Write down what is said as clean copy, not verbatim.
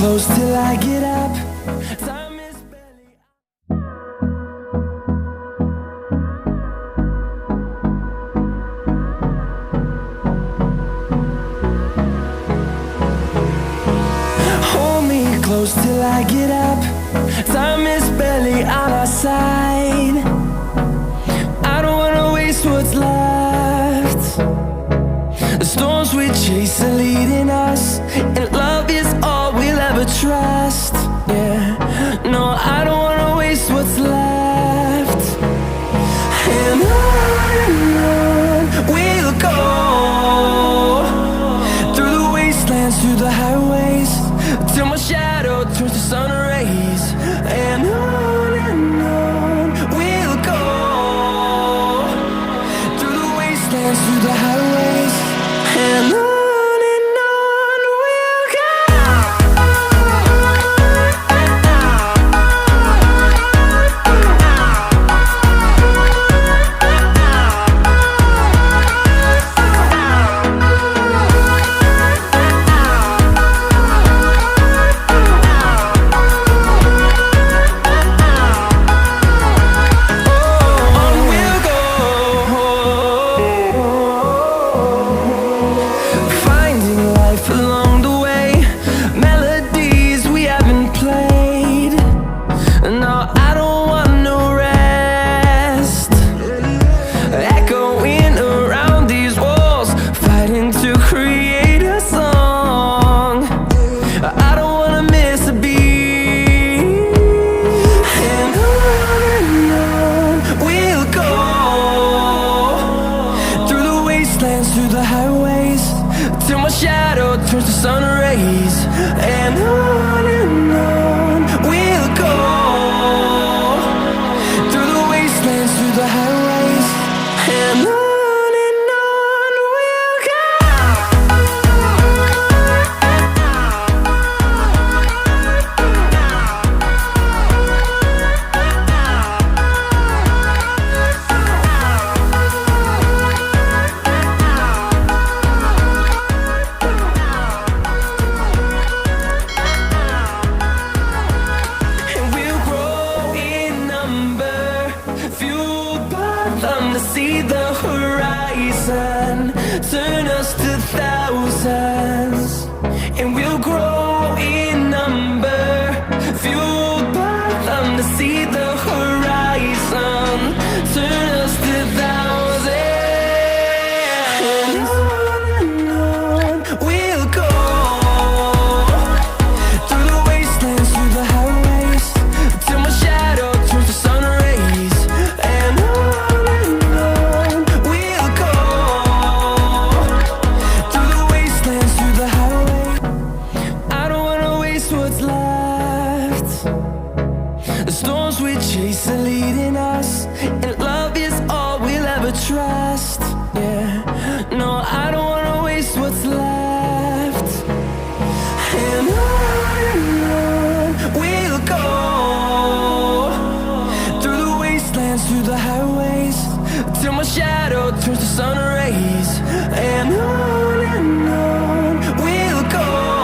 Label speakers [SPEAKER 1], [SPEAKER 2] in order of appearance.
[SPEAKER 1] close till I get up. Time is barely. Hold me close till I get up. Time is barely on our side. I don't wanna waste what's left. The storms we chase are leading us, and love is all we'll ever trust. Yeah, no, I don't wanna waste what's left. And on we'll go, through the wastelands, through the highways, till my shadow turns to sun rays. And on we'll go, through the wastelands, through the highways, and on we'll go. Through the highways, till my shadow turns to sun rays. And on we'll go, through the wastelands, through the highways, and on we'll go. To see the horizon turn us to thousands, and we'll grow